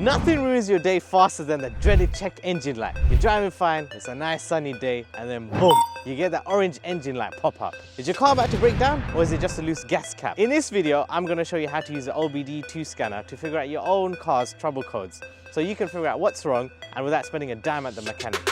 Nothing ruins your day faster than the dreaded check engine light. You're driving fine, it's a nice sunny day, and then boom, you get that orange engine light pop up. Is your car about to break down, or is it just a loose gas cap? In this video, I'm going to show you how to use the OBD-II scanner to figure out your own car's trouble codes, so you can figure out what's wrong and without spending a dime at the mechanics.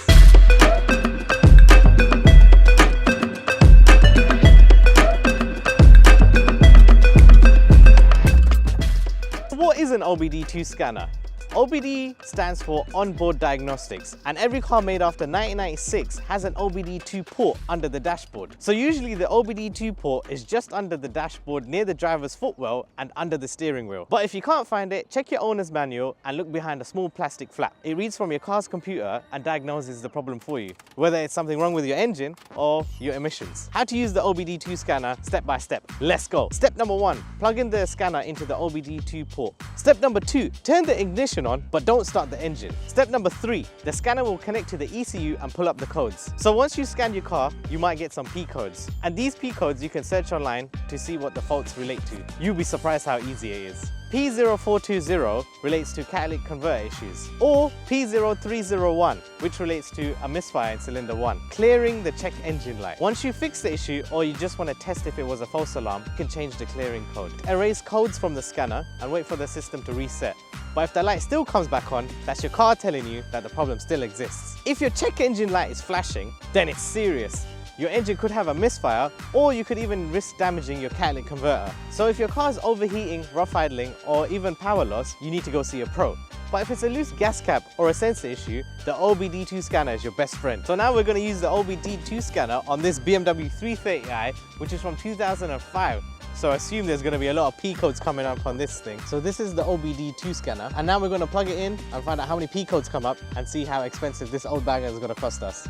What is an OBD-II scanner? OBD stands for Onboard Diagnostics, and every car made after 1996 has an OBD-II port under the dashboard. So usually the OBD-II port is just under the dashboard near the driver's footwell and under the steering wheel. But if you can't find it, check your owner's manual and look behind a small plastic flap. It reads from your car's computer and diagnoses the problem for you, whether it's something wrong with your engine or your emissions. How to use the OBD-II scanner step by step. Let's go. Step number 1, plug in the scanner into the OBD-II port. Step number 2, turn the ignition on, but don't start the engine. Step number 3, the scanner will connect to the ECU and pull up the codes. So once you scan your car, you might get some P codes. And these P codes you can search online to see what the faults relate to. You'll be surprised how easy it is. P0420 relates to catalytic converter issues, or P0301, which relates to a misfire in cylinder 1, clearing the check engine light. Once you fix the issue, or you just want to test if it was a false alarm, you can change the clearing code. Erase codes from the scanner and wait for the system to reset. But if the light still comes back on, that's your car telling you that the problem still exists. If your check engine light is flashing, then it's serious. Your engine could have a misfire, or you could even risk damaging your catalytic converter. So if your car is overheating, rough idling, or even power loss, you need to go see a pro. But if it's a loose gas cap or a sensor issue, the OBD-II scanner is your best friend. So now we're going to use the OBD-II scanner on this BMW 330i, which is from 2005. So I assume there's going to be a lot of P codes coming up on this thing. So this is the OBD-II scanner, and now we're going to plug it in and find out how many P codes come up and see how expensive this old banger is going to cost us.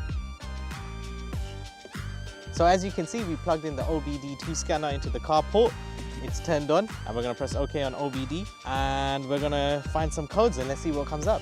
So as you can see, we plugged in the OBD-II scanner into the car port. It's turned on, and we're going to press OK on OBD, and we're going to find some codes and let's see what comes up.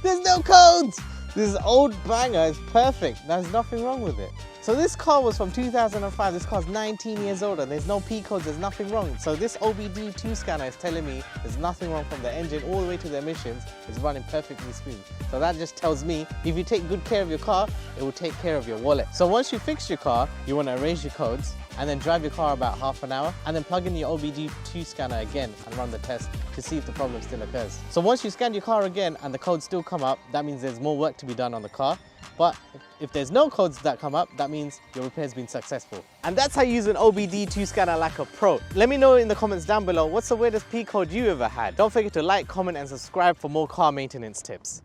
There's no codes! This old banger is perfect. There's nothing wrong with it. So this car was from 2005. This car's 19 years old and there's no P codes, there's nothing wrong. So this OBD-II scanner is telling me there's nothing wrong from the engine all the way to the emissions. It's running perfectly smooth. So that just tells me if you take good care of your car, it will take care of your wallet. So once you fix your car, you want to erase your codes and then drive your car about half an hour and then plug in your OBD-II scanner again and run the test to see if the problem still occurs. So once you scan your car again and the codes still come up, that means there's more work to be done on the car. But if there's no codes that come up, that means your repair's been successful. And that's how you use an OBD-II scanner like a pro. Let me know in the comments down below, what's the weirdest P code you ever had? Don't forget to like, comment and subscribe for more car maintenance tips.